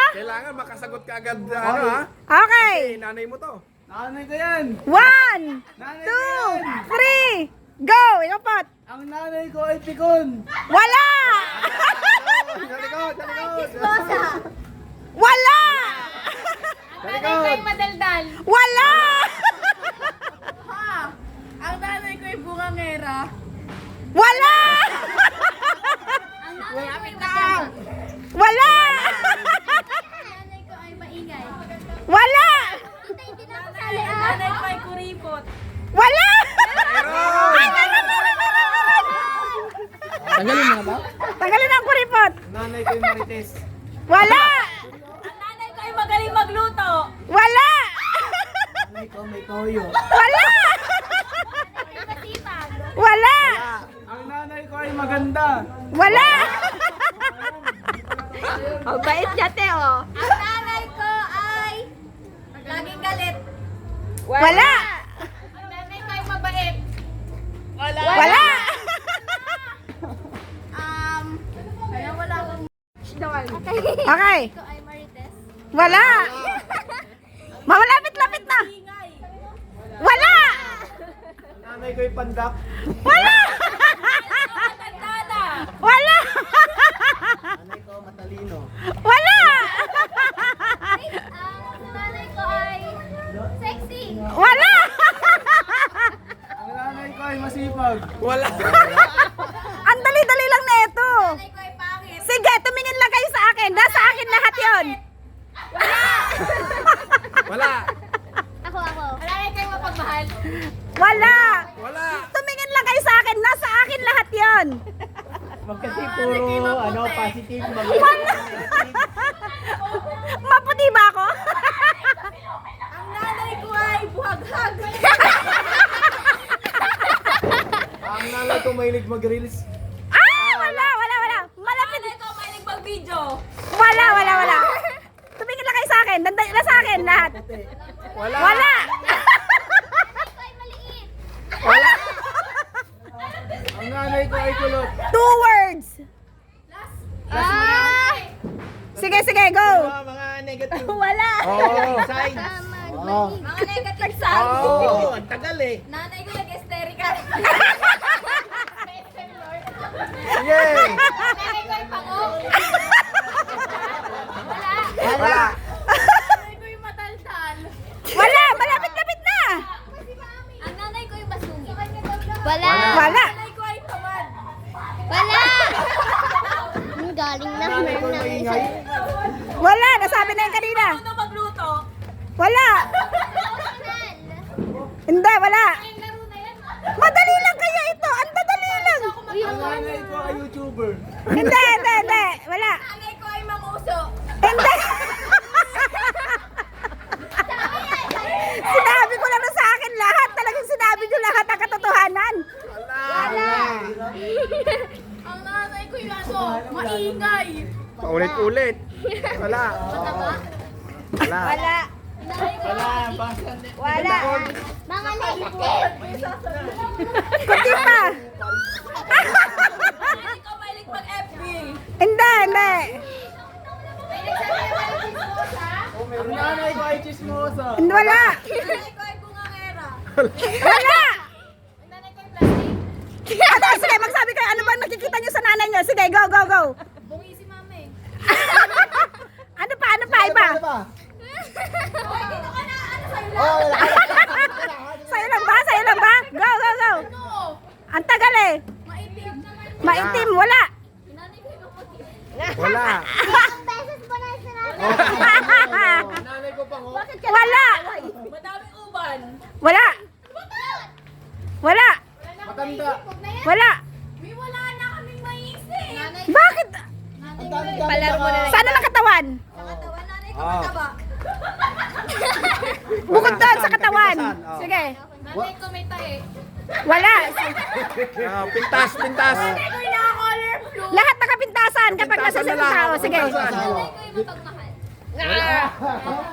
Kailangan makasagot ka agad, ano ha? Okay. Nanay mo to. Nanay ko yan. 1, Nanay 2, ko yan. 3, go! Ikaw pot. Ang nanay ko ay pikon. Wala! Sa likod, sa likod. Wala! Sa likod. Madaldal. Wala! Ha? Ang nanay ko ay bungangera. Wala! Ang nanay ko ay mataba. Wala! Ang nanay ko ay maingay. Wala! Ang nanay ko ay kuripot. Wala! Tanggalin mo na ba? Tanggalin ang kuripot. Nanay ko ay marites. Wala! Ang nanay ko ay magaling magluto. Wala! Nanay ko may toyo. Wala! Masipag. Wala! Ang nanay ko ay maganda. Wala! Ang bait niya, te, oh. Ang nanay ko ay laging galit. Wala! Ang nanay ko ay mabait. Wala! Kaya wala akong Okay. ko ay marites. Wala! Mamalapit-lapit na! Ingay. Wala! Ang nanay ko ay pandak. Wala! Matandana. Wala! Nanay ko matalino. Wala! Ang nanay ko ay sexy. Wala! Ang nanay ko ay masipag. Wala. Ang dali-dali lang na ito. Nanay ko ay pangit. Sige, tumingin lang kayo sa akin. Nasa akin lahat yon. Wala. Ako. Ang nanay ko ay mapagmahal. Wala! Wala. Tumingin lang kayo sa akin. Nasa akin lahat yon. Magkasi puro positive. Maputi ba ako? Ang nanay ko ay buhaghag. Ang nanay ko mahilig mag-reels. Wala! Malapit. Nanay ko mahilig mag-video. Wala. Tumingin lang kayo sa akin. Dandali lang sa akin lahat. Wala. Wala! Nanay ko ay maliit. Wala. Ang nanay ko ay kulot. 2 words. Sige, go. Mga negative. Wala. Oh. Signs. Mga negative sound. Oh. Ang tagal eh. Nanay ko nag-hysterical. Yay. Nanay ko ay pango. Wala. Nanay ko ay mataltal. Wala. Malapit-lapit na. Ang nanay ko ay masungit. Wala. Nanay ko ay tamad. Wala! Ang galing na. Nanay ko maingay. Wala. Nasabi na yung kanina. Ano magluto? Wala. Hindi, wala. Ay, laro na yan. Madali lang kaya ito. Ang dadali lang. Ang nanay ko ay YouTuber. Hindi. Wala. Nanay ko ay manguso. Hindi. Sinabi ko lang na sa akin lahat. Talagang sinabi nyo lahat ang katotohanan. Wala. Ang nanay ko yung ano, maingay. Paulit-ulit. Wala. Wala. Wala. Nanay ko Wala. Mga negative. Kunti pa. Nanay ko mahilig mag-FB. Hindi. May nagsabi na mahilig chismosa. Ang nanay ko ay chismosa. Wala. Nanay ko ay bungangera. Wala. Ang nanay ko ay plastic. Sige, magsabi kayo. Ano ba nakikita nyo sa nanay nyo? Sige, go. Bungi si mami. Ano pa? Iba? Hoy, dito ka na. Ano sa'yo lang? Sa'yo lang ba? Go. Ano? Ang tagal eh. Maitim. Maitim. Wala. Nanay ko ay maputi. Wala. Ang beses po na sinabi. Ang nanay ko pang Wala. Madaming uban. Wala. matanda. Wala. May wala na kaming maisip. Nanay Bakit? Ang dami-dami Sana ng katawan? katawan, nanay ko mataba. Bukod doon sa katawan. Sige. Nanay ko may tae. Wala. Pintas. Nanay ko yung naka-color blue. Lahat nakapintasan kapag nasa Pintasan na isang lang. tao. Sige. Pintasan. Nanay ko yung mapagmahal.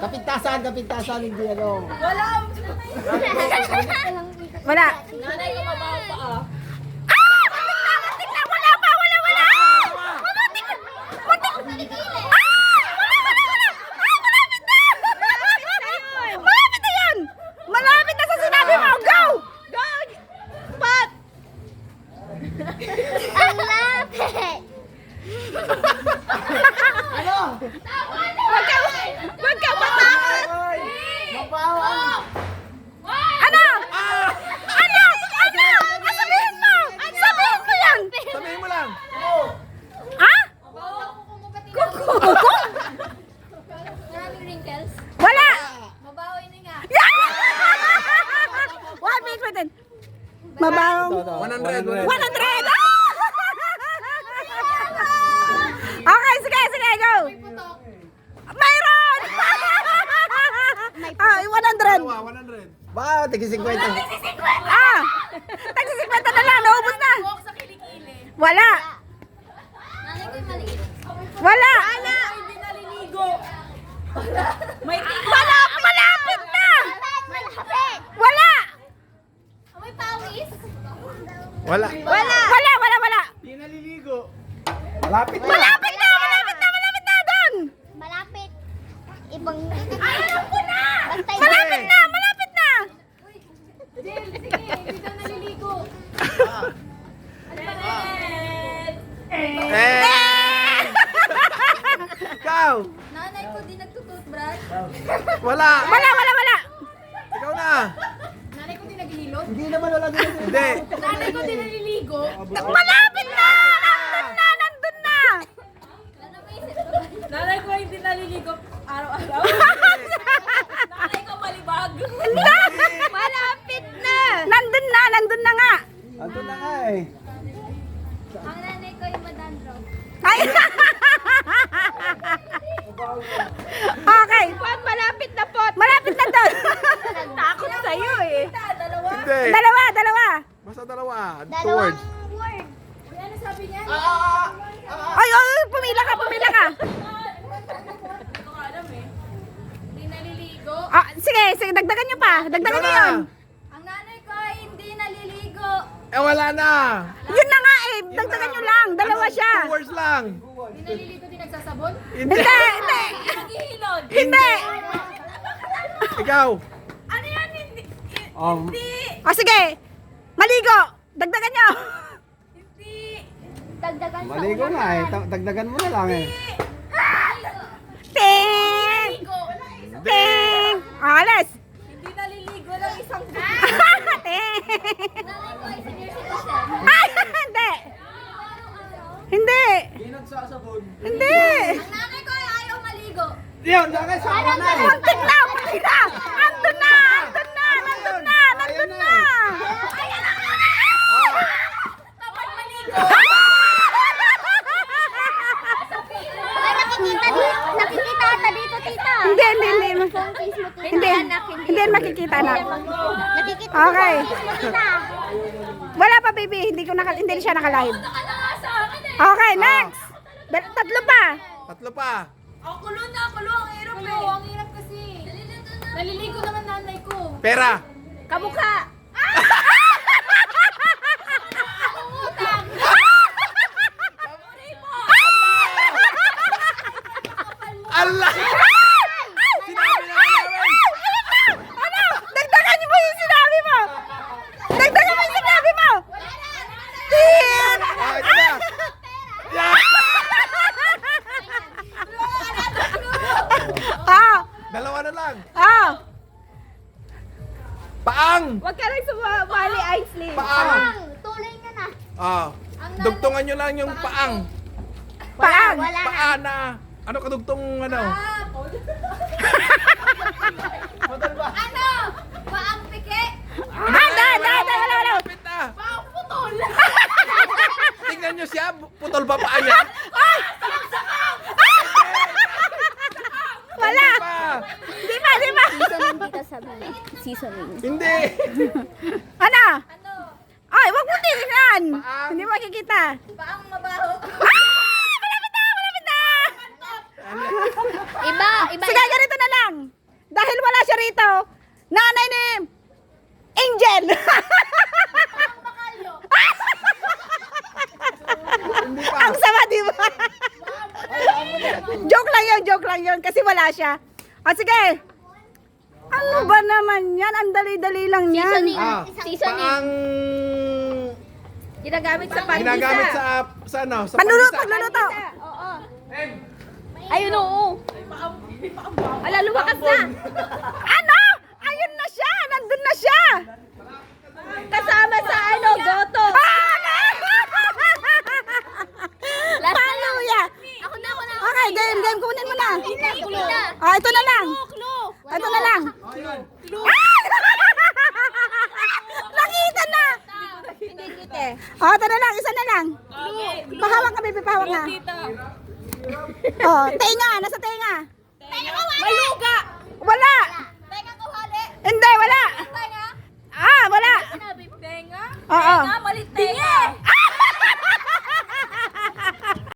Kapintasan, hindi ano. Wala. Wala. Nanay ko mabaho pa ah. Muntik na. Wala pa. Wala. Muntik. Ah! Wala. Mabawang 100. 100! Okay, sige, sige, go! Mayroon! Ah, 100! 100. Ba, tigi 50. Ah! Tagsisikmenta na lang, naubos na! Buhok sa kilikili. Wala! Nanay ko yung maliit. Wala! Hindi naliligo. May Wala! Malapit na! Malapit. Wala! May pawis. Wala. Wala! Wala! Wala! Wala! Hindi naliligo. Malapit na. Malapit na! Malapit na! Malapit na! Doon! Malapit. Ibang... Ay, alam ko na! Basta Malapit na! Malapit na! Jel, sige, hindi daw naliligo. Eh! Ikaw. Nanay ko di nagtututbrush. Wala. Wala! Wala! Wala! Ikaw na. Nanay ko di naghihilot. Hindi naman wala din. Hindi. Nanay ko di naliligo. Malapit na! Nandun na! Nandun na! Nanay ko hindi naliligo araw-araw. Nanay ko malibag. Malapit na! Nandun na! Nandun na nga! Ando na nga eh. Ang nanay ko yung madandro. Ay! Okay. Pot, malapit na pot. Malapit na doon. Takot sa'yo eh. Dalawa. Hindi. Dalawa, dalawa. Basta dalawa. Two Dalawang words. word. Ano sabi niya? Ay, ay, pumila ka, pumila ka. Hindi ko alam eh. Hindi naliligo. Ah, sige, sige, dagdagan nyo pa. Dagdagan nyo yun. Ang nanay ko ay hindi naliligo. Eh, wala na. Yun na nga eh. Dagdagan nyo lang. Dalawa siya. 2 words lang. Hindi naliligo, di nagsasabon. Hindi. Hindi, hindi. Naghihilod. Hindi. Ikaw. Ano yan? Hindi. Hindi. O sige. Maligo. Dagdagan nyo. Hindi. Dagdagan sa Maligo ulan. nga eh. Dagdagan mo na lang eh. Ting! Ligo. Ting! Alas. Hindi naliligo lang isang Ting! Nanay ko ay senior citizen. Ay, hindi. Hindi. Hindi nagsasabon. Hindi. Ang nanay ko ay ayaw maligo. Yun, nakay sa na eh. Muntik na, muntik na. Andun na, andun na, nandun na, nandun na. Dapat maligo. Ay, nakikita dito. Nakikita ata dito, tita. Hindi, hindi, hindi. Phone case mo, tita. Hindi, hindi yan makikita na. Nakikita Okay. sa phone case mo, tita. Wala pa, baby. Hindi siya nakalive. Nakala nga sa akin eh. Okay, next. Tatlo pa. Tatlo pa. Ang kulo na, kulo. Ang hirap eh. Ang hirap kasi. Naliligo naman nanay ko. Pera. Kamukha. Allah! Sinabi na namin. Ano? Dagdagan niyo mo yung sinabi mo. Dagdagan mo yung sinabi mo. Tin! Ah, ito na. Yeah. Ah, Dalawa na lang. ah. Paang. Huwag ka lang sumali, Aisley. Paang. Ang tuloy niya na. Ah. Dugtungan nyo lang yung paang. Paang. Wala na. Paa na. Ano kadugtong ano? Ano? Paang pike? Wala. Kapit na. Paang putol. Tingnan nyo siya. Putol ba paa niya? Wala. Hindi pa. Di ba? Seasoning dito sabi. Seasoning. Hindi. Ano? Ano? Ay, wag mo tingnan. Paang. Hindi makikita. Paang mabaho. Malapit na. Iba. Sige, ganito na lang. Dahil wala siya rito, nanay ni Angel. Bakalyo. Hindi pa. Ang sama, di ba? Joke lang yun, kasi wala siya. O sige. Ano ba naman yan? Ang dali-dali lang yan. Seasoning. Ah, Seasoning. paang Ginagamit sa ginagamit sa ano? Sa Panluluto, panlisa. panluluto. Oo. Ayun, oo. Ala, lumakas na. Ano? Ayun na siya. Nandun na siya. Kasama sa ano, goto. Paluya. Ako na. Okay, game. Kunin mo na. Tita. Ah, ito na lang. Ito na lang. Ayun. Ah! Nakita na. Ate. Oh, ito na lang, isa na lang. Pahawak ka, baby, pahawak nga. Oh, tenga, nasa tenga. Maluga! Wala. Tenga kawali! Hindi, wala. Tenga? Ah, wala. Tenga? Oo. Tenga, malit tenga!